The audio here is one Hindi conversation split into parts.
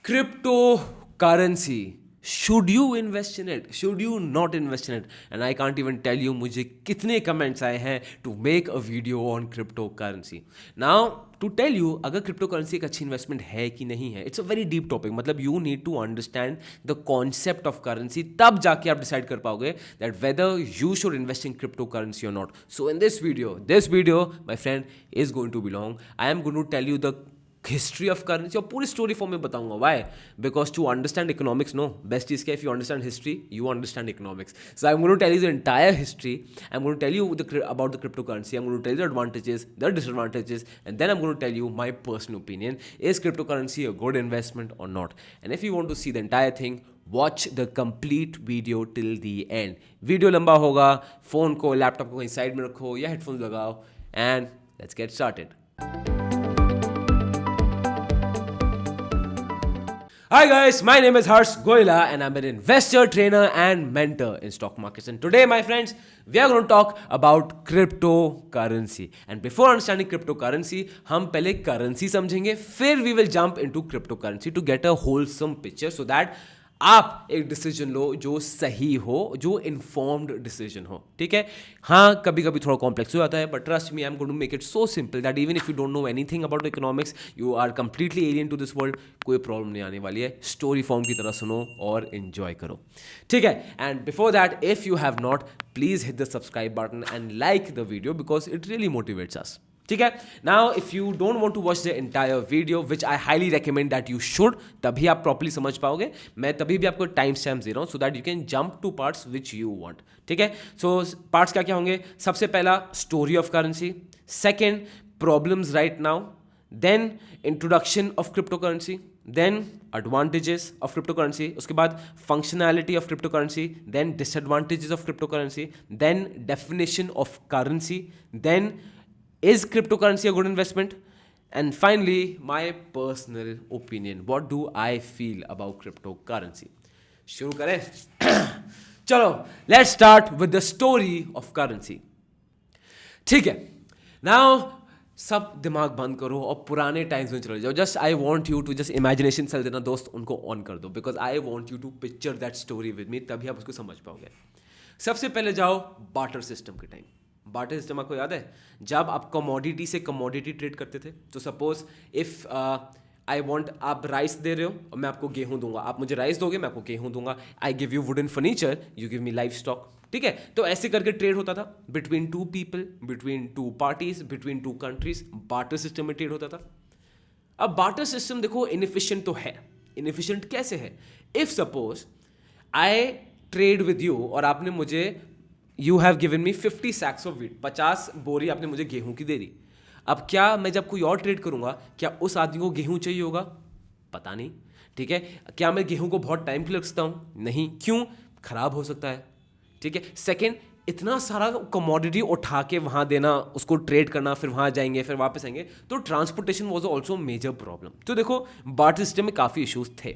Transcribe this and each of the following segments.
Cryptocurrency. Should you invest in it? Should you not invest in it? And I can't even tell you मुझे कितने comments आए हैं to make a video on cryptocurrency. Now, to tell you अगर cryptocurrency एक अच्छी investment है कि नहीं है, it's a very deep topic. मतलब you need to understand the concept of currency. तब जाके आप decide कर पाओगे that whether you should invest in cryptocurrency or not. So in this video, my friend, is going to be long. I am going to tell you the history of currency और पूरी स्टोरी फॉर्म में बताऊंगा. Why? Because to understand economics, no best चीज क्या, if you understand history you understand economics. So I am going to tell you the entire history. I am going to tell you about the crypto currency. I am going to tell you the advantages, the disadvantages, and then I am going to tell you my personal opinion. Is crypto currency a good investment और not? And if you want to see the entire thing, watch the complete video till the end. Video लंबा होगा, फोन को, लैपटॉप को कहीं साइड में रखो या हेडफोन्स लगाओ and let's get started. Hi guys, my name is Harsh Goyla and I'm an investor, trainer and mentor in stock markets. And today, my friends, we are going to talk about cryptocurrency. And before understanding cryptocurrency, हम पहले currency समझेंगे, फिर we will jump into cryptocurrency to get a wholesome picture so that आप एक डिसीजन लो जो सही हो, जो इन्फॉर्म्ड डिसीजन हो. ठीक है? हाँ, कभी कभी थोड़ा कॉम्प्लेक्स हो जाता है, but trust me, I am going to make it so simple that even if you don't know anything about economics, you are completely alien to this world, कोई प्रॉब्लम नहीं आने वाली है. स्टोरी फॉर्म की तरह सुनो और एंजॉय करो. ठीक है? And before that, if you have not, please hit the subscribe button and like the video because it really motivates us. ठीक है? Now if you don't want to watch the entire video, which I highly recommend that you should, तभी आप प्रॉपर्ली समझ पाओगे. मैं तभी भी आपको टाइम स्टैम्प दे रहा हूँ so that you can jump to parts which you want. ठीक है? सो पार्ट्स क्या क्या होंगे? सबसे पहला, story of currency. Second, problems right now. Then introduction of crypto currency. Then advantages of cryptocurrency. उसके बाद functionality of cryptocurrency. Then disadvantages of cryptocurrency. Then definition of currency. Then is cryptocurrency a good investment? And finally, my personal opinion. What do I feel about cryptocurrency? शुरू करें? चलो, let's start with the story of currency. ठीक है? Now, सब दिमाग बंद करो और पुराने टाइम्स में चले जाओ. Just I want you to just imagination cell देना दोस्त, उनको ऑन कर दो because I want you to picture that story with me, तभी आप उसको समझ पाओगे. सबसे पहले जाओ बार्टर सिस्टम के टाइम. बार्टर सिस्टम आपको याद है? जब आप कमोडिटी से कमोडिटी ट्रेड करते थे. तो सपोज इफ आई वॉन्ट, आप राइस दे रहे हो और मैं आपको गेहूं दूंगा, आप मुझे राइस दोगे, मैं आपको गेहूं दूंगा. I give you wouldn't furniture, you give me life stock. ठीक है? तो ऐसे करके ट्रेड होता था between two people, between two parties, between two countries. Barter system में ट्रेड होता था. अब बार्टर सिस्टम देखो इनएफिशिएंट तो है. इनएफिशिएंट कैसे है? If suppose I trade with you और आपने मुझे, you have given me 50 sacks of wheat, 50 बोरी आपने मुझे गेहूं की दे दी. अब क्या मैं जब कोई और ट्रेड करूंगा, क्या उस आदमी को गेहूं चाहिए होगा? पता नहीं. ठीक है? क्या मैं गेहूं को बहुत टाइम के लिए रखता हूं? नहीं. क्यों? खराब हो सकता है. ठीक है? सेकेंड, इतना सारा कमोडिटी उठा के वहां देना, उसको ट्रेड करना, फिर वहां जाएंगे, फिर वापस आएंगे, तो transportation was also major problem. तो देखो, बार्टर सिस्टम में काफी इश्यूज थे.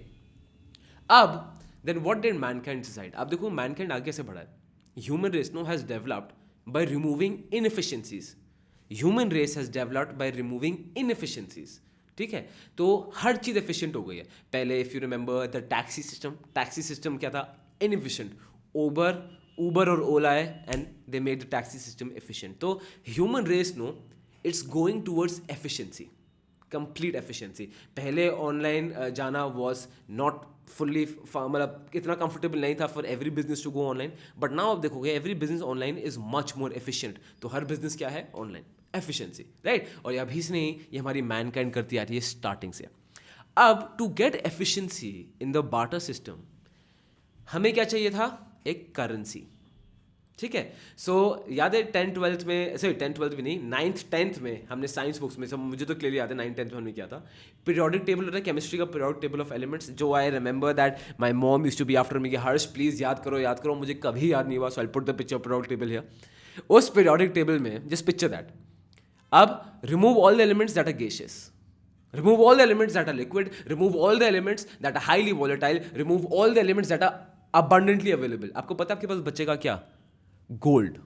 अब then what did mankind decide? अब देखो, मैनकाइंड आगे कैसे बढ़ा है. Human race now has developed by removing inefficiencies. Human race has developed by removing inefficiencies. ठीक है? तो हर चीज एफिशिएंट हो गई है. पहले if you remember the taxi system क्या था? इनएफिशिएंट. उबर और ओला है and they made the taxi system efficient. तो human race no, it's going towards efficiency, complete efficiency. पहले ऑनलाइन जाना वॉज नॉट फुल्ली, मतलब इतना कंफर्टेबल नहीं था for every business to go online. But now आप देखोगे every business online is much more efficient. तो हर बिजनेस क्या है? Online efficiency. राइट? और अभी से नहीं, ये हमारी मैनकाइंड करती आ रही है स्टार्टिंग से. अब to get efficiency in the barter system, हमें क्या चाहिए था? एक करेंसी. ठीक है? सो याद है 10th-12th में, सॉरी 10th-12th भी नहीं, 9th-10th में हमने साइंस बुक्स में, सब मुझे तो क्लियरली याद है 9th-10th में हमने किया था. पीरियोडिक टेबल होता है केमिस्ट्री का, पीरियोडिक टेबल ऑफ एलिमेंट्स. जो I remember that my mom used to be after me कि हर्ष प्लीज याद करो, मुझे कभी याद नहीं हुआ. So I put the picture of periodic table here. उस पीरियोडिक टेबल में जस्ट पिक्चर दैट. अब remove all the elements that are gaseous, remove all the elements that are liquid, remove all the elements that are highly volatile, remove all the elements that are abundantly available. आपको पता है आपके पास बचेगा क्या? Gold.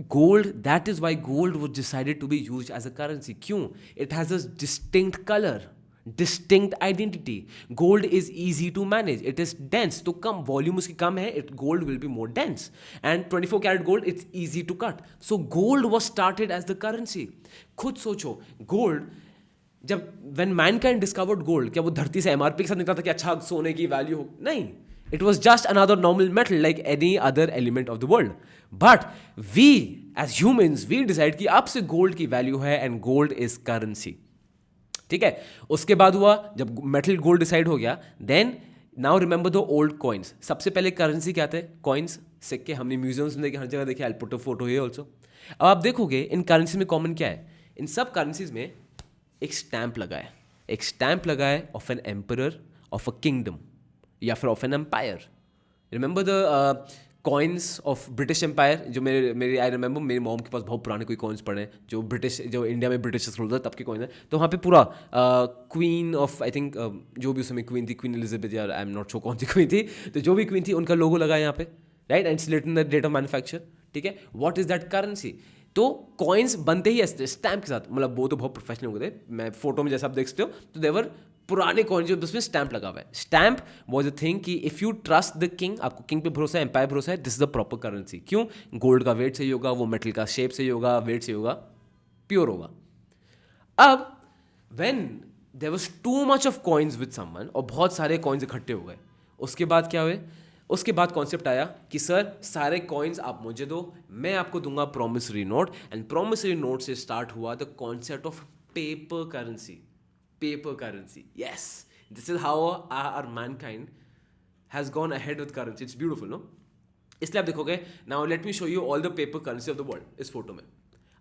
Gold, that is why gold was decided to be used as a currency. क्यों? It has a distinct color. Distinct identity. Gold is easy to manage, it is dense. तो कम वॉल्यूम उसकी कम है, it gold will be more dense. And 24 carat gold it's easy to cut. So gold was started as the currency. खुद सोचो, गोल्ड जब व्हेन मैनकाइंड डिस्कवर्ड गोल्ड, क्या वो धरती से एमआरपी के साथ निकला था कि अच्छा सोने की वैल्यू हो? नहीं. It was just another normal metal like any other element of the world. But we as humans, we decide कि अब से गोल्ड की वैल्यू है and gold is currency. ठीक है. उसके बाद हुआ जब मेटल गोल्ड डिसाइड हो गया, then now remember the old coins. सबसे पहले करेंसी क्या थे? कॉइन्स, सिक्के. हमने म्यूजियम्स में देखे, हर जगह देखे. I put a photo here also. अब आप देखोगे इन करेंसी में कॉमन क्या है? इन सब करेंसीज में एक स्टैंप लगा है. एक स्टैंप लगा है of an emperor, of a kingdom, या फिर of an empire. Remember the coins of British empire. जो मेरे आई रिमेंबर मेरी मॉम के पास बहुत पुराने कोई कॉइन्स पड़े हैं जो इंडिया में ब्रिटिश रूल था तब के कॉइन्स हैं. तो वहाँ पे पूरा क्वीन ऑफ आई थिंक जो भी उस समय क्वीन थी, क्वीन एलिजाबेथ, या आई एम नॉट श्योर कौन सी क्वीन थी, तो जो भी क्वीन थी उनका लोगो लगा है यहाँ पे, right. And it's written the date of manufacture. ठीक है. What is that? करेंसी. तो कॉइन्स बनते ही ऐसे स्टैम्प के साथ. मतलब वो तो बहुत प्रोफेशनल हो गए थे. मैं फोटो में जैसा आप देखते हो तो देवर पुराने कॉइन जो उसमें स्टैंप लगा हुआ है. स्टैंप वॉज अ थिंग कि if you trust the king, आपको किंग पे भरोसा है, एम्पायर भरोसा है, this is the proper currency. क्यों? गोल्ड का वेट सही होगा, वो मेटल का शेप सही होगा, वेट सही होगा, प्योर होगा. अब when there was too much of coins with someone, और बहुत सारे कॉइन्स इकट्ठे हो गए, उसके बाद क्या हुए? उसके बाद कॉन्सेप्ट आया कि सर सारे कॉइन्स आप मुझे दो, मैं आपको दूंगा promissory note. And promissory note से स्टार्ट हुआ the concept of paper currency. Paper currency. Yes, this is how our mankind has gone ahead with currency. It's beautiful, no? इसलिए आप देखोगे. Now let me show you all the paper currency of the world. इस फोटो में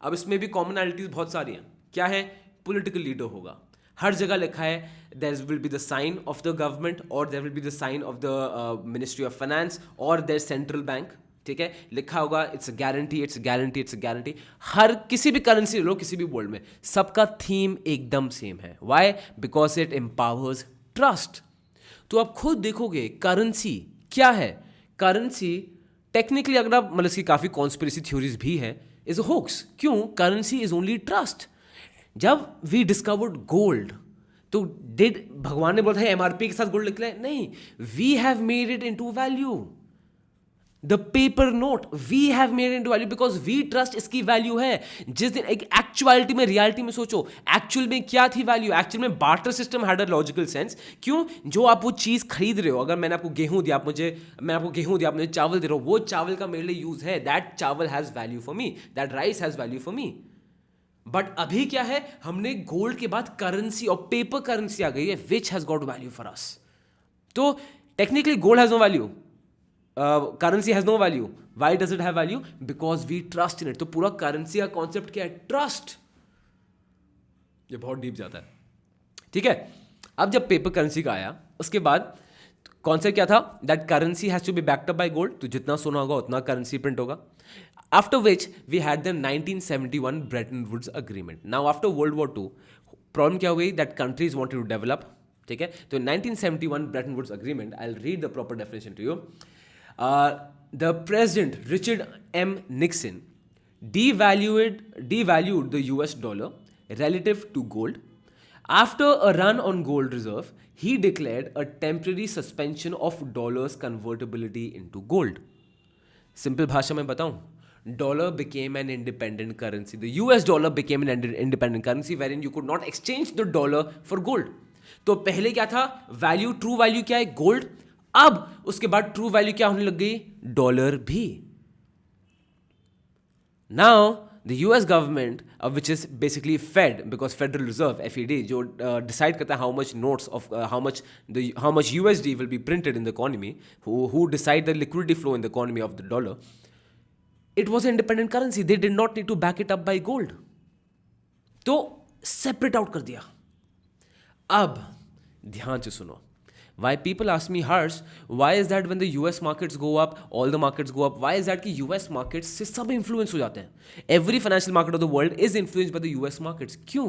अब इसमें भी commonalities बहुत सारी हैं. क्या है? Political leader होगा. हर जगह लिखा है there will be the sign of the government, or there will be the sign of the Ministry of Finance, or their central bank. ठीक है. लिखा होगा it's guarantee, it's guarantee, it's guarantee. हर किसी भी करेंसी लो, किसी भी वर्ल्ड में, सबका थीम एकदम सेम है. Why? Because it empowers trust. तो आप खुद देखोगे करेंसी क्या है. करेंसी टेक्निकली अगर आप मतलब इसकी काफ़ी कॉन्स्पिरेसी थ्योरीज भी है, इज अ होक्स. क्यों? Currency is only trust. जब वी डिस्कवर्ड गोल्ड, तो डिड भगवान ने बोला था एमआरपी के साथ गोल्ड निकला है? नहीं. We have made it into value. The paper note we have made into value because we trust इसकी वैल्यू है. जिस दिन एक एक्चुअलिटी में, रियलिटी में सोचो, एक्चुअल में क्या थी वैल्यू? एक्चुअल में barter system had a logical sense. क्यों? जो आप वो चीज़ खरीद रहे हो, अगर मैंने आपको गेहूं दिया, मैं आपको गेहूं दिया, आप मुझे चावल दे रहे हो, वो चावल का मेरे लिए यूज है. दैट चावल has value for me, that rice has value for me. But अभी क्या है? हमने गोल्ड के बाद करेंसी और पेपर करेंसी आ गई है, which has got value for us. तो technically gold has no value, currency has no value. Why does it have value? Because we trust in it. तो पूरा करेंसी का कॉन्सेप्ट क्या है? ट्रस्ट. ये बहुत डीप जाता है. ठीक है. अब जब पेपर करेंसी का आया, उसके बाद कॉन्सेप्ट क्या था? That currency has to be backed up by gold. तो जितना सोना होगा उतना करेंसी प्रिंट होगा. After which we had the 1971 Bretton Woods agreement. Now after world war II problem क्या हो गई? That countries wanted to develop. ठीक है. तो 1971 Bretton Woods agreement, I will read the proper definition to you. The President Richard M. Nixon devalued the US dollar relative to gold. After a run on gold reserve, he declared a temporary suspension of dollar's convertibility into gold. Simple भाषा में बताऊं, dollar became an independent currency. The US dollar became an independent currency wherein you could not exchange the dollar for gold. तो पहले क्या था? वैल्यू, ट्रू वैल्यू क्या है? गोल्ड. अब उसके बाद ट्रू वैल्यू क्या होने लग गई? डॉलर भी. Now the US government, which is basically Fed, because Federal Reserve FED, जो डिसाइड करता है how much notes of how much USD will be printed in the economy, who decide the liquidity flow in the economy of the dollar. It was independent currency. They did not need to back it up by gold. तो सेपरेट आउट कर दिया. अब ध्यान से सुनो. Why people ask me, Harsh, why is that when the US markets go up, all the markets go up? Why is that कि US markets से सब influence हो जाते हैं? Every financial market of the world is influenced by the US markets. क्यों?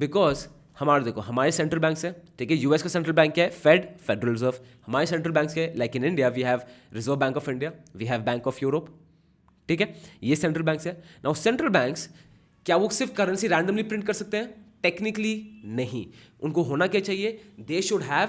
Because हमारे देखो, हमारे सेंट्रल बैंक्स है. ठीक है. US का सेंट्रल बैंक क्या है? Fed, Federal Reserve. हमारे सेंट्रल बैंक्स क्या है? Like in India we have Reserve Bank of India, we have Bank of Europe. ठीक है. ये सेंट्रल बैंक्स है. नाउ सेंट्रल बैंक्स क्या वो सिर्फ करेंसी रैंडमली प्रिंट कर सकते हैं? टेक्निकली नहीं, उनको होना क्या चाहिए, they should have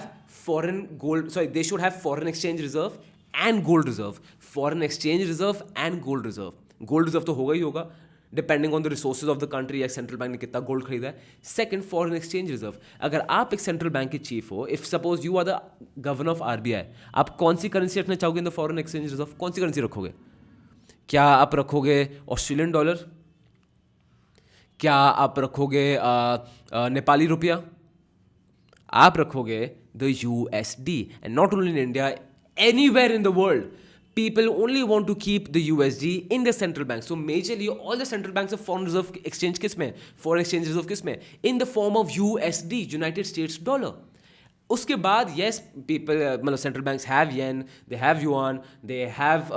they should have foreign exchange reserve and gold reserve, foreign exchange reserve and gold reserve. Gold reserve तो होगा ही होगा depending on the resources of the country या सेंट्रल बैंक ने कितना गोल्ड खरीदा है। Second, foreign exchange reserve. अगर आप एक सेंट्रल बैंक के चीफ हो, if suppose you are the governor of RBI, आप कौन सी करेंसी रखना चाहोगे in the foreign exchange reserve? कौन सी करेंसी रखोगे? क्या आप रखोगे ऑस्ट्रेलियन डॉलर? क्या आप रखोगे नेपाली रुपया? आप रखोगे the USD. And not only in India, anywhere in the world people only want to keep the USD in the central bank. So majorly all the central banks of foreign reserve exchange किस में, foreign exchange reserve किस में, in the form of USD, United States dollar. उसके बाद yes, people मतलब central banks have yen, they have yuan, they have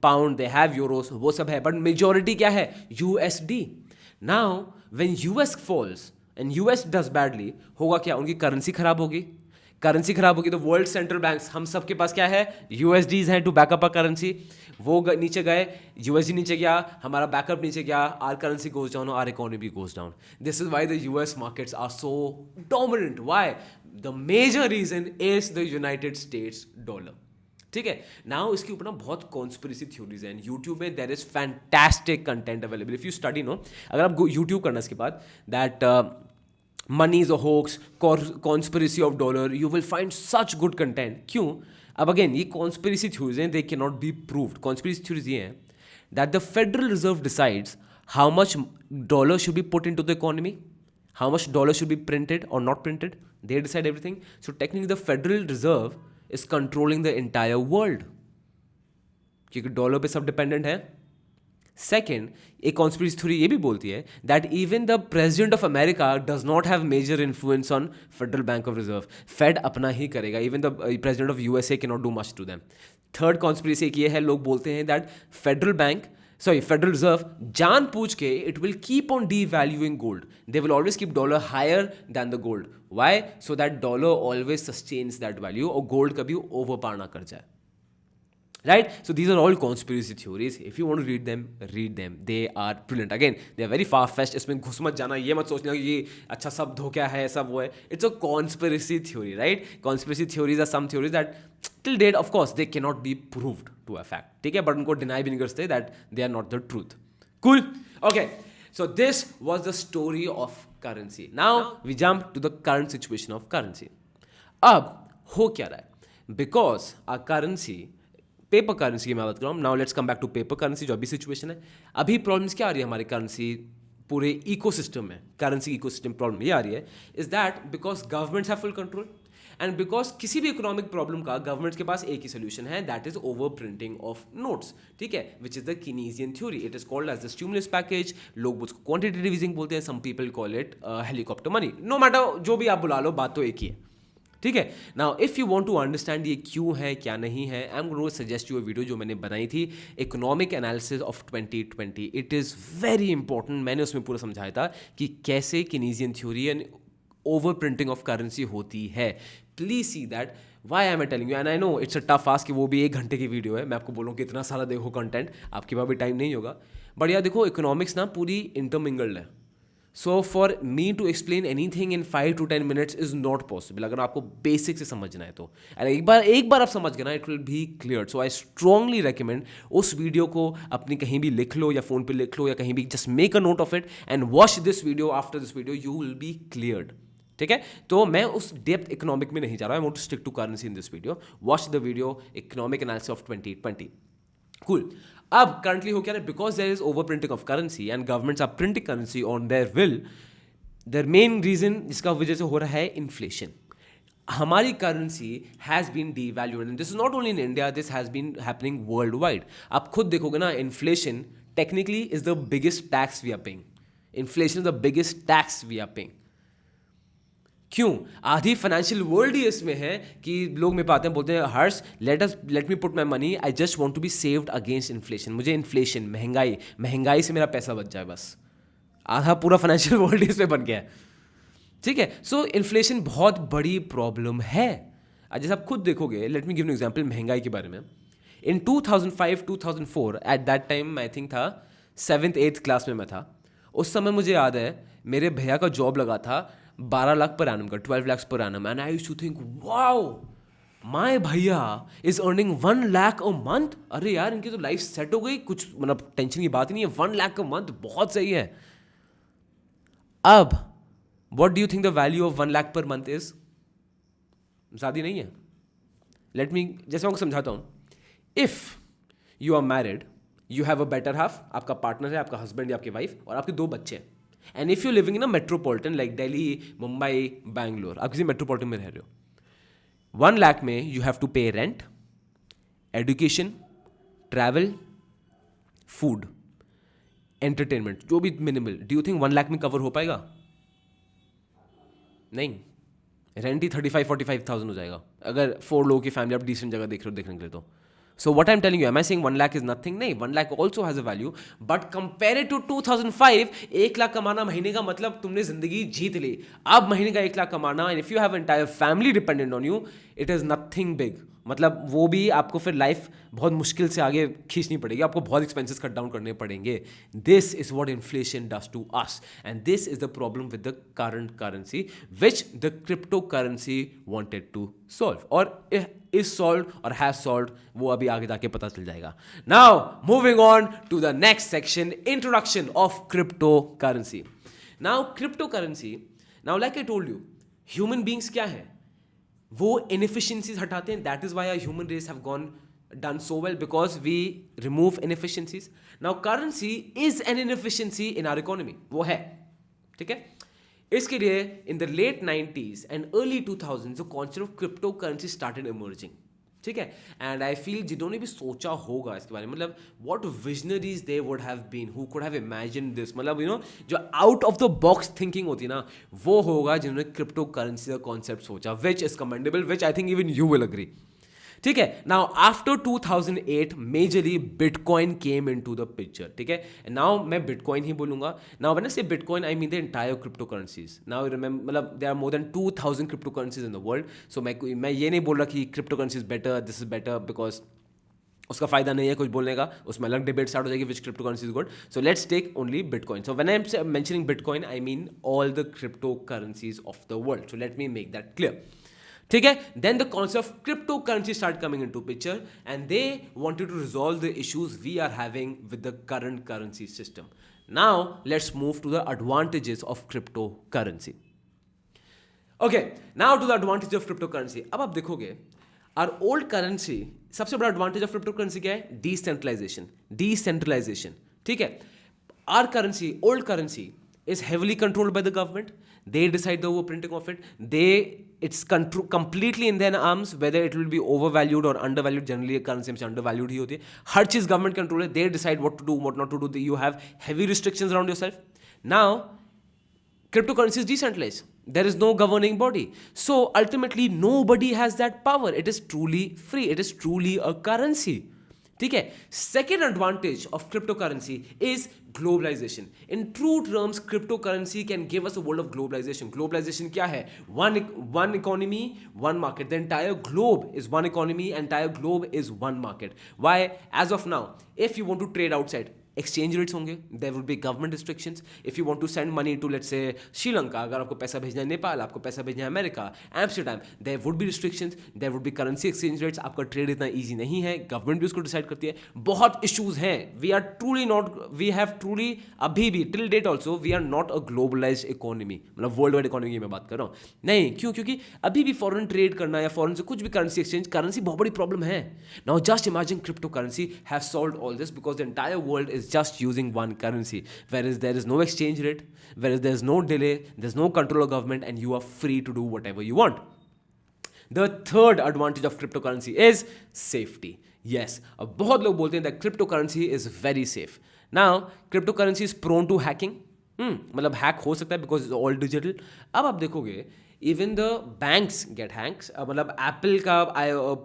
pound, they have euros, वो सब है, but majority क्या है, USD. Now when US falls and US does badly, होगा क्या, उनकी करेंसी खराब होगी। करेंसी खराब होगी तो वर्ल्ड सेंट्रल बैंक्स, हम सब के पास क्या है, यूएसडीज हैं टू बैकअप अ करेंसी। वो नीचे गए, यूएसडी नीचे गया, हमारा बैकअप नीचे गया, our currency goes down, our economy goes down. This is why the US markets are so dominant. Why? The major reason is the United States dollar. ठीक है, नाउ इसके ऊपर ना बहुत कॉन्स्पिरेसी थ्योरीज हैं यूट्यूब में, there is fantastic content available if you study know. अगर आप यूट्यूब करना इसके बाद that money is a hoax, conspiracy of dollar, you will find such good content. क्यों? अब अगेन ये conspiracy theories हैं, they cannot be proved. Conspiracy theories ये हैं that the Federal Reserve decides how much dollar should be put into the economy, how much dollar should be printed or not printed. They decide everything. So technically the Federal Reserve is controlling the entire world, क्योंकि डॉलर पे सब डिपेंडेंट है। सेकेंड, एक कॉन्स्पिरेसी थ्योरी ये भी बोलती है that even the president of America does not have major influence on Federal Bank of Reserve. Fed अपना ही करेगा, even the president of USA can not do much to them. Third conspiracy एक ये है, लोग बोलते हैं दैट फेडरल रिजर्व जान पूछ के it will keep on devaluing gold, they will always keep dollar higher than the gold. Why? So that dollar always sustains that value और गोल्ड कभी ओवर पार ना कर जाए। Right? So these are all conspiracy theories. If you want to read them. They are brilliant. Again, they are very far-fetched. इसमें घुस मत जाना, ये मत सोचना कि ये अच्छा सब धोखा है, सब वो है. It's a conspiracy theory, right? Conspiracy theories are some theories that till date, of course, they cannot be proved to a fact. ठीक है? But उनको deny भी नहीं कर सकते that they are not the truth. Cool? Okay. So this was the story of currency. Now we jump to the current situation of currency. अब हो क्या रहा है? Because our currency, paper currency की मैं बात कर रहा हूँ। Now let's come back to paper currency, जो अभी सिचुएशन है। अभी प्रॉब्लम्स क्या आ रही है हमारे करेंसी पूरे इकोसिस्टम में, करेंसी इकोसिस्टम प्रॉब्लम ये आ रही है is that because governments have full control and because किसी भी इकोनॉमिक प्रॉब्लम का गवर्नमेंट्स के पास एक ही सोल्यूशन है, that is over printing of notes. ठीक है, which is the Keynesian theory. It is called as the stimulus package. लोग उसको क्वांटिटेटिव ईजिंग बोलते हैं, some people call it helicopter money. No matter जो भी आप बुला लो, बात तो एक ही है। ठीक है, now if you want to understand ये क्यों है क्या नहीं है, I am going to suggest you a video जो मैंने बनाई थी, economic analysis of 2020। It is very important. मैंने उसमें पूरा समझाया था कि कैसे Keynesian theory and over printing of currency होती है। Please see that why am I telling you, and I know it's a tough ask कि वो भी 1 घंटे की वीडियो है, मैं आपको बोलूँ कि इतना सारा देखो कंटेंट, आपके पास भी टाइम नहीं होगा। बट यार देखो, इकोनॉमिक्स ना पूरी इंटरमिंगल्ड है। So for me to explain anything in 5 to 10 minutes is not possible, अगर आपको बेसिक से समझना है तो। अरे एक बार आप समझ गए ना, it will be clear. So I strongly recommend उस वीडियो को अपनी कहीं भी लिख लो या फोन पे लिख लो या कहीं भी, just make a note of it and watch this video. After this video you will be cleared. ठीक है, तो मैं उस डेप्थ इकोनॉमिक में नहीं जा रहा, I want to stick to currency in this video. Watch the video economic analysis of 2020। Cool. अब करंटली हो क्या है, because there is over printing of currency and governments are printing currency on their will, their main reason जिसका वजह से हो रहा है इन्फ्लेशन। हमारी currency has been devalued and this is not only in India, this has been happening worldwide. आप खुद देखोगे ना, inflation technically is the biggest tax we are paying. Inflation is the biggest tax we are paying. क्यों? आधी फाइनेंशियल वर्ल्ड ही इसमें है कि लोग मेरे पाते हैं, बोलते हैं Harsh let me put my money, I just want to be saved against inflation. मुझे इन्फ्लेशन, महंगाई से मेरा पैसा बच जाए बस। आधा पूरा फाइनेंशियल वर्ल्ड इसमें बन गया है। ठीक है, सो इन्फ्लेशन बहुत बड़ी प्रॉब्लम है। जैसे आप खुद देखोगे, let me give an example महंगाई के बारे में। इन 2005-2004 eight that time I think था 7th-8th क्लास में मैं था। उस समय मुझे याद है मेरे भैया का जॉब लगा था 12 लाख पर एनम का, 12 lakhs per annum, and I used to think wow my भैया is earning 1 lakh a month. अरे यार इनकी तो लाइफ सेट हो गई, कुछ मतलब टेंशन की बात ही नहीं है. 1 लाख अ मंथ बहुत सही है. अब what do you think the value of 1 lakh per month is? शादी नहीं है. लेट मी, जैसे मैं आपको समझाता हूँ. If you are married, you have a better half, आपका पार्टनर है, आपका हस्बैंड या आपकी वाइफ, और आपके 2 बच्चे हैं. And if you living in a metropolitan like Delhi, Mumbai, Bangalore, आप किसी मेट्रोपॉलिटन में रह रहे हो, 1 लाख में यू हैव टू पे rent, education, travel, food, entertainment, जो भी minimal. Do you think 1 lakh में कवर हो पाएगा? नहीं. रेंट ही 35-45,000 हो जाएगा अगर 4 लोगों की फैमिली आप डिसेंट जगह देख रहे हो देखने के लिए. तो so what I am telling you, am I saying 1 lakh is nothing? नहीं, 1 lakh also has a value, but compare to 2005, 1 lakh कमाना महीने का मतलब तुमने जिंदगी जीत ली. अब महीने का 1 लाख कमाना, and if you have entire family dependent on you, it is nothing big. मतलब वो भी आपको फिर लाइफ बहुत मुश्किल से आगे खींचनी पड़ेगी, आपको बहुत एक्सपेंसेस कट डाउन करने पड़ेंगे. This is what inflation does to us, and this is the problem with the current currency which the crypto currency wanted to solve, और इज सॉल्व और हैज सॉल्व, वो अभी आगे जाके पता चल जाएगा. Now moving on to the next section, introduction of crypto currency. Now crypto currency, now like I told you, human beings क्या है, वो इनएफिशिएंसीज हटाते हैं. That is why our human race have gone done so well, because we remove inefficiencies. Now currency is an inefficiency in our economy, वो है. ठीक है. इसके लिए in the late 90s and early 2000s जो concept of crypto currency started emerging. ठीक है. एंड आई फील जिन्होंने भी सोचा होगा इसके बारे में, मतलब what visionaries they would have been who could have imagine this, मतलब यू नो जो out of the box thinking होती है ना, वो होगा जिन्होंने क्रिप्टो करेंसी का कॉन्सेप्ट सोचा, which is commendable, which I think even you will agree. ठीक है. Now after 2008 majorly bitcoin came into the picture. ठीक है. नाउ मैं बिटकॉइन ही बोलूंगा. Now when I say Bitcoin I mean the entire crypto currencies. Now remember, मतलब there are more than 2000 crypto currencies in the world. So मैं ये नहीं बोल रहा कि crypto currency is better, this is better, because उसका फायदा नहीं है कुछ बोलने का, उसमें अलग डिबेट स्टार्ट हो जाएगी which crypto currency is good. So let's take only Bitcoin. So when I am mentioning Bitcoin I mean all the crypto currencies of the world. So let me make that clear. ठीक है. Then the concept of crypto currency start coming into picture, and they wanted to resolve the issues we are having with the current currency system. Now let's move to the advantages of crypto currency. Okay, now to the advantage of crypto currency. अब आप देखोगे आर ओल्ड करेंसी, सबसे बड़ा एडवांटेज ऑफ क्रिप्टो करेंसी क्या है? डिसेंट्रलाइजेशन. ठीक है. Our currency, old currency is heavily controlled by the government. They decide the overprinting of it. It's completely in their arms whether it will be overvalued or undervalued. Generally currency में undervalued ही होती है. हर चीज government control है. They decide what to do, what not to do. You have heavy restrictions around yourself. Now cryptocurrency is decentralized. There is no governing body. So ultimately nobody has that power. It is truly free. It is truly a currency. ठीक है. Second advantage of crypto currency is globalisation. In true terms crypto currency can give us a world of globalisation. Globalisation क्या है? One economy, one market. The entire globe is one economy, entire globe is one market. Why? As of now if you want to trade outside, exchange rates होंगे, there will be government restrictions. If you want to send money to let's say Sri Lanka, अगर आपको पैसा भेजना है नेपाल, आपको पैसा भेजना है America, Amsterdam, there would be restrictions, there would be currency exchange rates. आपका ट्रेड इतना ईजी नहीं है, गवर्नमेंट भी उसको डिसाइड करती है. बहुत इशूज हैं. We are truly not, we have truly अभी भी till date also we are not a globalised economy. मतलब वर्ल्ड वाइड इकोनॉमी की मैं बात कर रहा हूँ. नहीं, क्यों? क्योंकि अभी भी फॉरेन ट्रेड करना या फॉरेन से कुछ भी करेंसी एक्सचेंज, करेंसी बहुत बड़ी प्रॉब्लम है. Now just imagine crypto currency have solved all this because the entire world is just using one currency, whereas there is no exchange rate, whereas there is no delay, there is no control of government, and you are free to do whatever you want. The third advantage of cryptocurrency is safety. Yes, अब बहुत लोग बोलते हैं that cryptocurrency is very safe. Now, cryptocurrency is prone to hacking. मतलब हैक हो सकता है because it's all digital. अब आप देखोगे even the banks get hacks. मतलब एप्पल का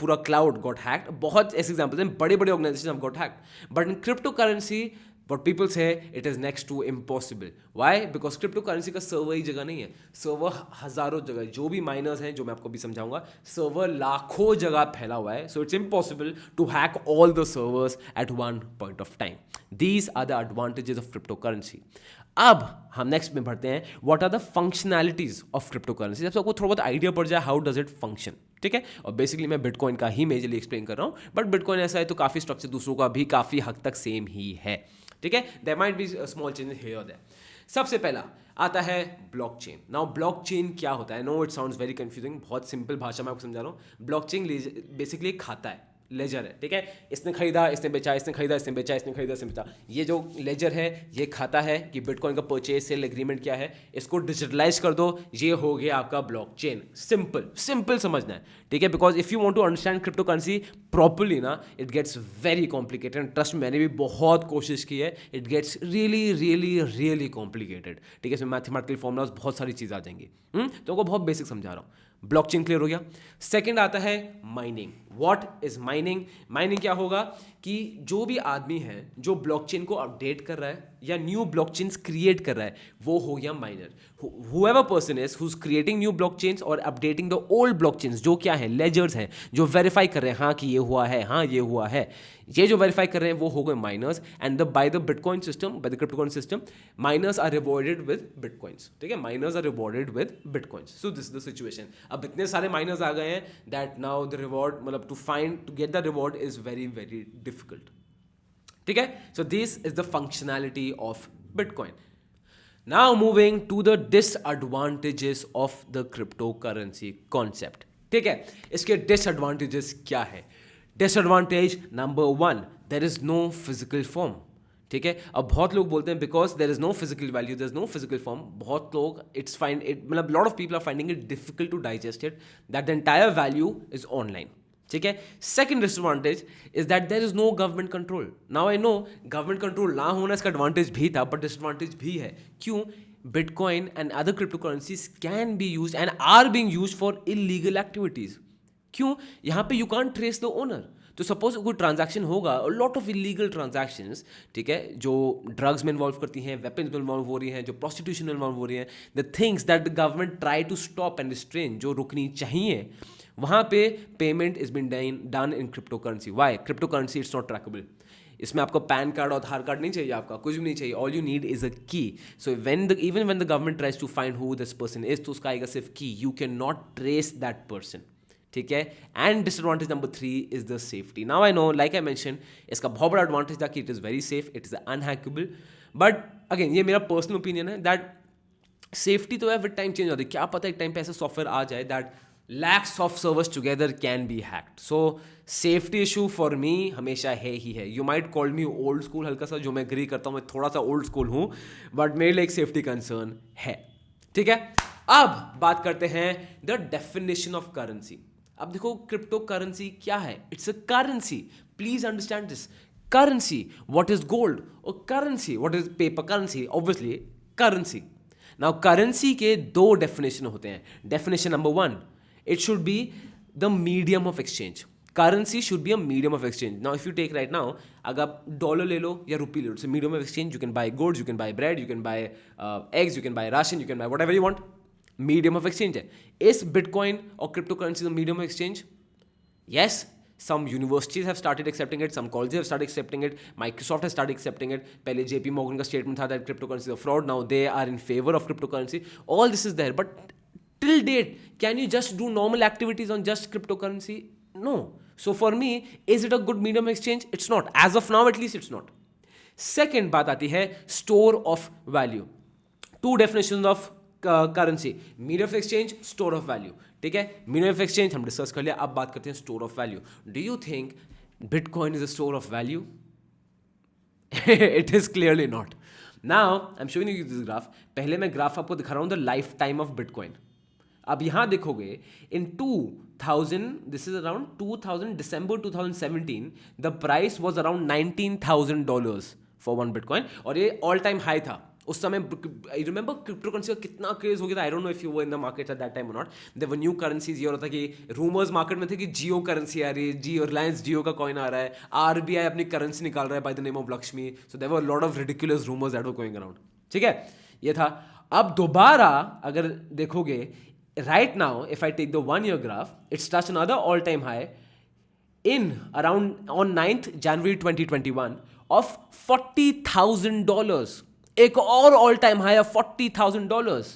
पूरा क्लाउड गॉट हैक्ड. बहुत ऐसे एग्जाम्पल्स हैं, बड़े बड़े organisation got hacked. But in crypto currency but people say it is next to impossible. Why? Because crypto currency का सर्वर ही जगह नहीं है, सर्वर हज़ारों जगह, जो भी माइनर्स हैं जो मैं आपको भी समझाऊंगा, सर्वर लाखों जगह फैला हुआ है. So it's impossible to hack all the servers at one point of time. These are the advantages of crypto currency. अब हम नेक्स्ट में बढ़ते हैं, what are the functionalities of crypto currency. जब आपको थोड़ा बहुत आइडिया पड़ जाए हाउ डज इट फंक्शन, ठीक है. और बेसिकली मैं बिटकॉइन का ही मेजरली एक्सप्लेन कर रहा हूँ, बट बिटकॉइन ऐसा है तो काफ़ी स्ट्रक्चर दूसरों का भी काफ़ी हद तक सेम ही है, ठीक है. There might be small changes here और देयर. सबसे पहला आता है ब्लॉकचेन. नाउ ब्लॉकचेन क्या होता है? No it sounds very confusing. बहुत सिंपल भाषा में आपको समझा रहा हूँ. ब्लॉकचेन बेसिकली एक खाता है, लेजर है, ठीक है. इसने खरीदा, इसने बेचा, इसने खरीदा, इसने बेचा, इसने खरीदा, इसने बेचा. ये जो लेजर है ये खाता है कि बिटकॉइन का परचेज सेल एग्रीमेंट क्या है. इसको डिजिटलाइज कर दो, ये हो गया आपका ब्लॉकचेन. सिंपल सिंपल समझना है, ठीक है. Because if you want to understand crypto currency properly ना, it gets very complicated. Trust, मैंने भी बहुत कोशिश की है. It gets really really really complicated, ठीक है. इसमें मैथमेटिकल फॉर्मूलाज बहुत सारी चीज़ आ जाएंगी. तो आपको बहुत बेसिक समझा रहा हूँ. ब्लॉकचेन क्लियर हो गया. सेकंड आता है mining. What is mining? Mining क्या होगा कि जो भी आदमी है जो ब्लॉकचेन को अपडेट कर रहा है या न्यू ब्लॉकचेन्स क्रिएट कर रहा है, वो हो गया minor. whoever person is who's creating new blockchains और अपडेटिंग द ओल्ड ब्लॉकचेन्स, जो क्या है, लेजर्स हैं, जो वेरीफाई कर रहे हैं हाँ कि ये हुआ है, हाँ ये हुआ है, ये जो वेरीफाई कर रहे हैं वो हो गए miners. And by the bitcoin system, by the cryptocoin system, miners are rewarded with bitcoins, ठीक है. Miners are rewarded with bitcoins. So this is the situation. अब इतने सारे माइनर्स आ गए हैं दैट नाउ द रिवॉर्ड, मतलब to get the reward is very very difficult, ठीक है. So this is the functionality of bitcoin. Now moving to the disadvantages of the cryptocurrency concept. ठीक है, इसके disadvantages क्या है? Disadvantage number 1, there is no physical form. ठीक है. अब बहुत लोग बोलते हैं because there is no physical value, there is no physical form. बहुत लोग इट्स फाइंड इट, मतलब lot of people are finding it difficult to digest it, that the entire value is online, ठीक है. Second disadvantage is that there is no government control. Now I know government control ना होना इसका एडवांटेज भी था, बट डिसएडवांटेज भी है. क्यों? Bitcoin and other crypto currencies can be use and are being used for illegal activities. क्यों? यहाँ पे you can't trace the owner. तो सपोज कोई ट्रांजैक्शन होगा, लॉट ऑफ इलीगल ट्रांजैक्शंस, ठीक है, जो ड्रग्स में इन्वॉल्व करती हैं, वेपन्स में इन्वॉल्व हो रही हैं, जो प्रोस्टिट्यूशन में इन्वॉल्व हो रही हैं, the things that the government try to stop and restrain, जो रुकनी चाहिए, वहाँ पे payment is bin done in crypto currency. Why? Crypto currency it's not trackable. इसमें आपको पैन कार्ड और आधार कार्ड नहीं चाहिए, आपका कुछ भी नहीं चाहिए. All you need is a key. So even when the government tries to find who this person is, तो उसका आएगा सिर्फ key. You can not trace that person, ठीक है. And disadvantage number 3 is the safety. Now I know, like I mention, इसका बहुत बड़ा एडवांटेज था कि it is very safe, it is unhackable. But again ये मेरा पर्सनल ओपिनियन है दैट सेफ्टी तो है विद टाइम चेंज होती है. क्या पता एक टाइम पे ऐसा सॉफ्टवेयर आ जाए that lakhs of servers together can be hacked. So safety issue for me हमेशा है ही है. You might call me old school, हल्का सा, जो मैं एग्री करता हूँ, मैं थोड़ा सा ओल्ड स्कूल हूँ, बट मेरे लिए एक सेफ्टी कंसर्न है, ठीक है. अब बात करते हैं द डेफिनेशन ऑफ करेंसी. अब देखो क्रिप्टो करेंसी क्या है? It's a currency. Please understand this. Currency, what is gold? और currency, what is paper currency? Obviously currency. Now currency के दो डेफिनेशन होते हैं. Definition number 1, it should be the medium of exchange. Currency should be a medium of exchange. Now if you take right now, अगर आप डॉलर ले लो या रुपी ले लो, medium of exchange, you can buy goods, you can bye bread, you can bye eggs, you can bye ration, you can bye whatever you want. Medium of exchange है. इस बिटकॉइन और crypto currency medium of exchange? Yes, some universities have started accepting it, some colleges have started accepting it, Microsoft has started accepting it. पहले JP Morgan का statement था that cryptocurrency is a fraud. Now they are in favor of cryptocurrency. All this is there, but till date, can you just do normal activities on just cryptocurrency? No. So for me, is it a good medium exchange? It's not. As of now, at least it's not. Second बात आती है store of value. Two definitions of currency, medium of exchange, store of value, ठीक है. मीडियम ऑफ एक्सचेंज हम डिस्कस कर लिया. अब बात करते हैं store of value. Do you think bitcoin is a store of value? It is clearly not. Now I am showing you this graph. पहले मैं ग्राफ आपको दिखा रहा हूं the life time of bitcoin. अब यहां देखोगे इन 2000, this is around 2000, December 2017, the price was around $19,000 for one bitcoin, और ये ऑल टाइम हाई था. उस समय आई रिमेंबर क्रिप्टो करेंसी का कितना क्रेज हो गया था. I don't know if you were in the market at that time और not. There were new currencies. ये हो रहा था कि रूमर्स मार्केट में थे कि जियो करेंसी आ रही है, जियो रिलायंस जियो का कॉइन आ रहा है, आरबीआई अपनी करेंसी निकाल रहा है by the name of Lakshmi. So there were lot of ridiculous rumours that were going around. ठीक है, ये था. अब दोबारा अगर देखोगे right now, if I take the 1 year graph, it's touch another all time high in around on 9th January 2021 of $40,000. एक और ऑल टाइम हाई ऑफ $40,000.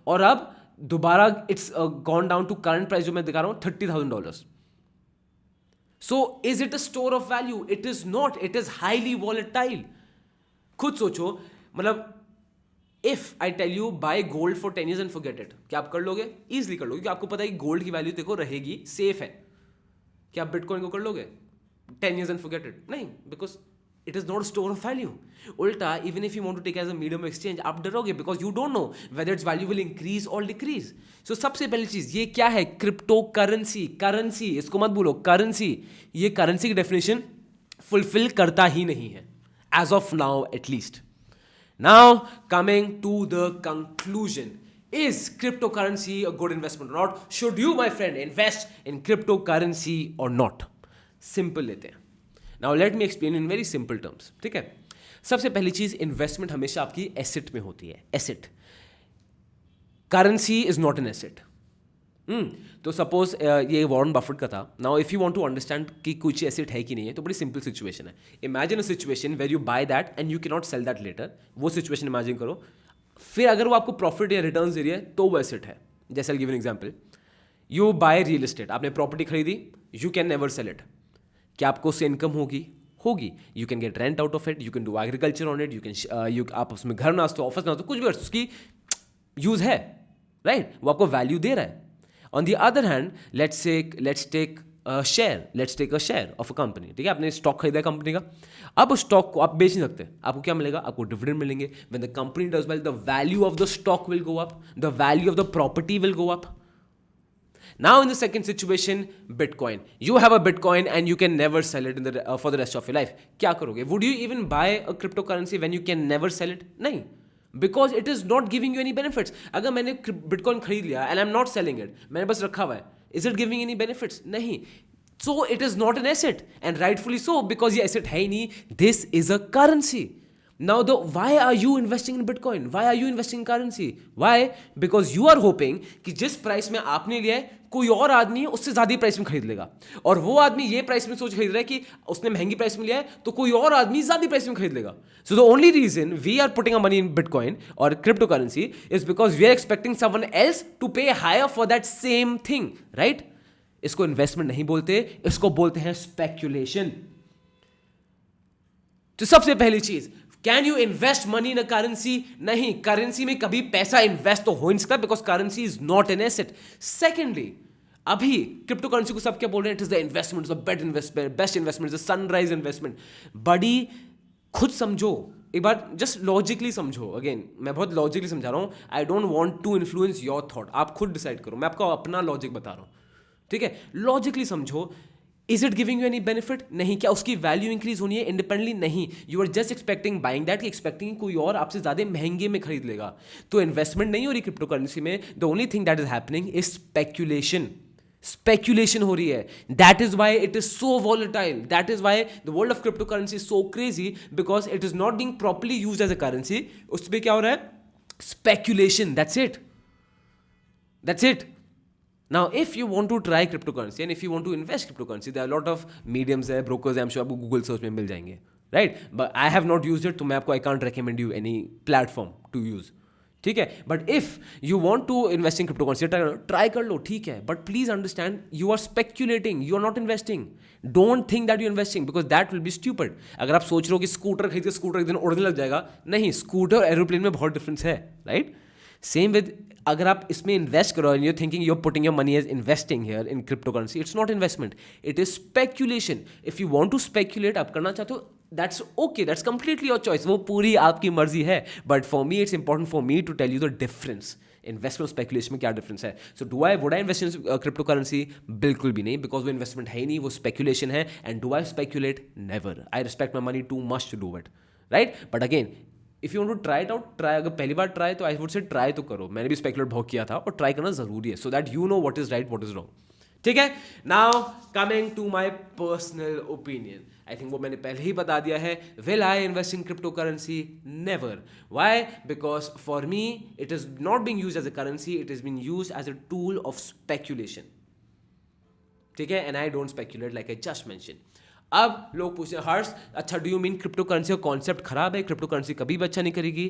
और अब दोबारा it's gone down to current price जो मैं दिखा रहा हूं $30,000. So is it a store of value? It is not. It is highly volatile. खुद सोचो, मतलब if I tell you buy gold for 10 years and forget it, क्या आप कर लोगे? इजिली कर लोगे, क्योंकि आपको पता है कि गोल्ड की वैल्यू देखो रहेगी, सेफ है. क्या आप बिटकॉइन को कर लोगे 10 years एंड फॉरगेट इट? नहीं, because it is not store of value. उल्टा even if you want to take as a medium exchange, आप डरोगे because you don't know whether its value will increase और डिक्रीज. सो सबसे पहली चीज ये क्या है? Crypto currency. करेंसी, इसको मत बोलो करेंसी. ये करेंसी की डेफिनेशन फुलफिल करता ही नहीं है as of now at least. Now coming to the conclusion. Is cryptocurrency a good investment or not? Should you, my friend, invest in cryptocurrency or not? Simple लेते हैं. Now let me explain in very simple terms. ठीक है, सबसे पहली चीज, इन्वेस्टमेंट हमेशा आपकी एसेट में होती है. Asset. Currency is not an asset. तो सपोज ये वॉरेन बफेट का था. Now if you want to understand कि कुछ एसेट है कि नहीं है, तो बड़ी सिंपल सिचुएशन है. Imagine a situation where you buy that and you can not sell that later. वो सिचुएशन इमेजिन करो. फिर अगर वो आपको प्रॉफिट या रिटर्न दे रही है तो वो एसेट है. जैसे I give an example, you by real estate. आपने प्रॉपर्टी खरीदी, you can never cell it. क्या आपको उससे इनकम होगी? होगी. You can get rent out of it, you can do agriculture on it, you आप उसमें घर ना हो, ऑफिस ना हो, कुछ भी उसकी यूज है, राइट? वो आपको वैल्यू दे रहा है. On the other hand, let's take a share of a company. ठीक है, आपने स्टॉक खरीदा कंपनी का. अब उस स्टॉक को आप बेच नहीं सकते. आपको क्या मिलेगा? आपको डिविडेंड मिलेंगे. When the company does well, the value of the stock will go up, the value of the property will go up. Now in the second situation, Bitcoin. You have a Bitcoin and you can never sell it for the rest of your life. क्या करोगे? Would you even buy a cryptocurrency when you can never sell it? नहीं. Because it is not giving you any benefits. अगर मैंने Bitcoin खरीद लिया and I'm not selling it, मैंने बस रखा हुआ है, is it giving any benefits? नहीं. So it is not an asset, and rightfully so, because ये asset है ही नहीं. This is a currency. Now, why are you investing in Bitcoin? Why are you investing in currency? Why? Because you are hoping कि जिस प्राइस में आपने लिया है, कोई और आदमी उससे ज़्यादा प्राइस में खरीद लेगा. और वो आदमी ये प्राइस में सोच खरीद रहा है कि उसने महंगी प्राइस में लिया है, तो कोई और आदमी ज़्यादा प्राइस में खरीद लेगा. So the only reason we are putting our money in Bitcoin or cryptocurrency is because we are expecting someone else to pay higher for that same thing, right? इसको इन्वेस्टमेंट नहीं बोलते, इसको बोलते हैं स्पेक्यूलेशन. तो सबसे पहली चीज, can you invest money in a currency? नहीं, करेंसी में कभी पैसा इन्वेस्ट तो हो नहीं सकता, because currency is not an asset. Secondly, अभी क्रिप्टो करेंसी को सब क्या बोल रहे हैं? It is the investment, best investment, sunrise investment. बड़ी खुद समझो एक बार, जस्ट लॉजिकली समझो. अगेन मैं बहुत लॉजिकली समझा रहा हूं. I don't want to influence your thought. आप खुद डिसाइड करो, मैं आपको अपना लॉजिक बता रहा हूं. ठीक है, लॉजिकली समझो. Is it giving you any benefit? नहीं. क्या उसकी वैल्यू इंक्रीज होनी है इंडिपेंडेंटली? नहीं. You are just expecting buying that, expecting कोई और आपसे ज्यादा महंगे में खरीद लेगा. तो इन्वेस्टमेंट नहीं हो रही क्रिप्टो करेंसी में. The only thing that is happening is speculation. Speculation हो रही है. That is why it is so volatile. That is why the world of crypto currency is so crazy, because it is not being properly used as a currency. उस पर क्या हो रहा है? Speculation. That's it. That's it. Now, if you want to try cryptocurrency and if you want to invest cryptocurrency, there are a lot of mediums there, brokers. I'm sure आपको Google search में मिल जाएंगे, right? But I have not used it, तो मैं आपको I can't recommend you any platform to use. ठीक है, but if you want to invest in cryptocurrency try कर लो, ठीक है, but please understand you are speculating, you are not investing. Don't think that you investing, because that will be stupid. अगर आप सोच रहे हो कि स्कूटर खरीद के स्कूटर एक दिन उड़ने लग जाएगा, नहीं, स्कूटर और एरोप्लेन में बहुत डिफरेंस है, राइट? सेम विद, अगर आप इसमें इन्वेस्ट करो and you thinking you are putting your money as investing here in cryptocurrency, it's not investment, it is speculation. If you want to speculate, आप करना चाहते हो, that's okay, that's completely your choice, वो पूरी आपकी मर्जी है. But for me it's important for me to tell you the difference. Investment speculation में क्या डिफरेंस है. So would I invest in crypto currency? बिल्कुल भी नहीं, बिकॉज वो इन्वेस्टमेंट है ही नहीं, वो स्पेक्यूलेशन है. And do I speculate? Never. I respect my money too much to do it, right? But again, if you want to try it out, try, अगर पहली बार ट्राई तो आई वुड से ट्राई तो करो. मैंने भी स्पेकुलेट बहुत किया था, और ट्राई करना ज़रूरी है, so that you know what is right what is wrong. ठीक है. Now coming to my personal opinion, I think वो मैंने पहले ही बता दिया है. Will I invest in crypto currency? Never. Why? Because for me it is not being used as a currency, it is being used as a tool of speculation. ठीक है. And I don't speculate like I just mention. अब लोग पूछते हैं, हर्ष अच्छा do you mean crypto currency का कॉन्सेप्ट खराब है, क्रिप्टो करेंसी कभी भी अच्छा नहीं करेगी?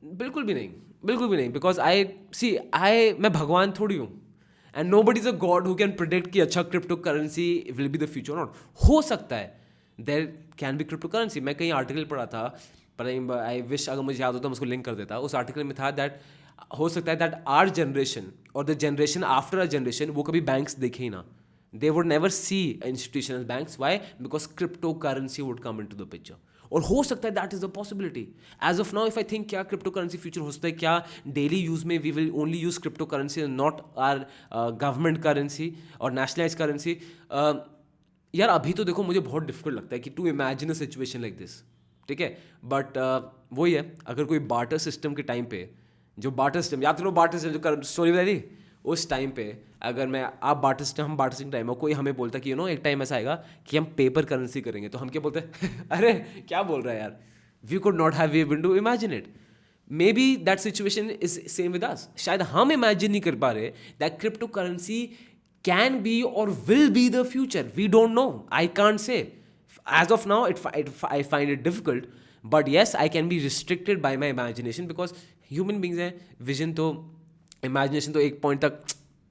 बिल्कुल भी नहीं, बिल्कुल भी नहीं. बिकॉज मैं भगवान थोड़ी हूँ, and nobody is a god who can predict कि अच्छा crypto currency will be the future. Not हो सकता है there can be crypto currency. मैं कहीं आर्टिकल पढ़ा था, पर आई विश अगर मुझे याद होता मैं उसको लिंक कर देता. उस आर्टिकल में था दैट हो सकता है दैट आवर जनरेशन और the generation after a generation वो कभी बैंक्स देखे ही ना. They would never see institutional banks. Why? Because cryptocurrency would come into the picture. और हो सकता है that is the possibility. As of now, if I think क्या cryptocurrency future हो सकता है, क्या daily use में we will only use cryptocurrency and not our government currency और nationalized currency. यार अभी तो देखो मुझे बहुत डिफिकल्ट लगता है कि to imagine a situation like this. ठीक है. बट वही है, अगर कोई बार्टर सिस्टम के टाइम पे, जो बार्टर सिस्टम, याद करो बार्टर सिस्टम जो स्टोरी बताई थी, उस टाइम पे अगर हम बार्टर सिस्टम टाइम में कोई हमें बोलता कि एक टाइम ऐसा आएगा कि हम पेपर करेंसी करेंगे, तो हम क्या बोलते हैं अरे क्या बोल रहा है यार, we could not have able to imagine it. Maybe that situation is same with us. शायद हम इमेजिन नहीं कर पा रहे that crypto currency can be और will be the future. We don't know. I can't say. As of now, I find it difficult, but yes, I can be restricted by my imagination because human beings हैं. Vision तो imagination तो एक point तक,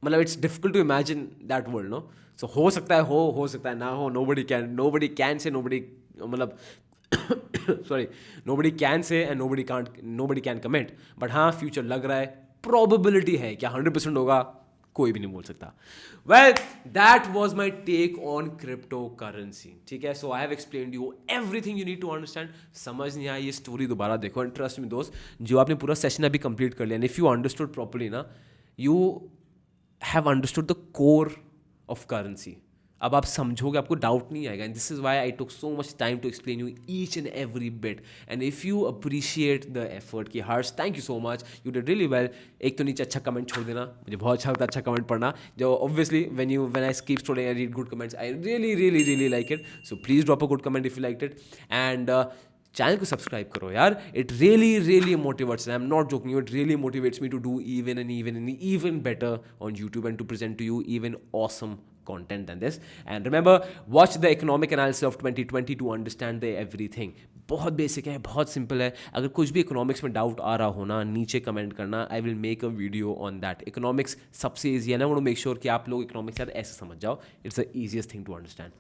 मतलब it's difficult to imagine that world, no? So हो सकता है हो सकता है ना हो. Nobody can say, मतलब sorry, nobody can say and nobody can commit. But हाँ future लग रहा है, probability है, क्या 100% होगा कोई भी नहीं बोल सकता. Well that was my take on crypto currency. ठीक है. So I have explained you everything you need to understand. समझ नहीं आया ये स्टोरी दोबारा देखो, एंड ट्रस्ट मी दोस्त, जो आपने पूरा सेशन अभी कंप्लीट कर लिया, and if you understood properly ना, you have understood the core of currency. अब आप समझोगे, आपको डाउट नहीं आएगा. And this is why I took so much time to explain you each and every bit. And if you appreciate the effort कि Harsh thank you so much, you did really well, एक तो नीचे अच्छा कमेंट छोड़ देना. मुझे बहुत अच्छा लगता है अच्छा कमेंट पढ़ना. जो obviously when I keep scrolling I read good comments, I really like it. So please drop a good comment if you like it. And channel को सब्सक्राइब करो यार. It really motivates. I am not joking you. It really motivates me to do even better on YouTube and to present to you even awesome content than this. And remember, watch the economic analysis of 2020 to understand the everything. बहुत बेसिक है, बहुत सिंपल है. अगर कुछ भी इकोनॉमिक्स में डाउट आ रहा हो ना, नीचे कमेंट करना. I will make a video on that. Economics सबसे ईजी है ना, वो मेक श्योर कि आप लोग इकोनॉमिक्स यार ऐसे समझ जाओ. It's the easiest thing to understand.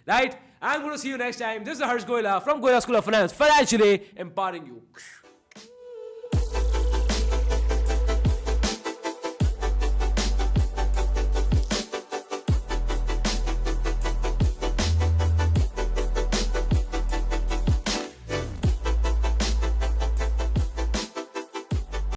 Right. I am going to see you next time. This is Harsh Goyla from Goyla school of finance, financially empowering you.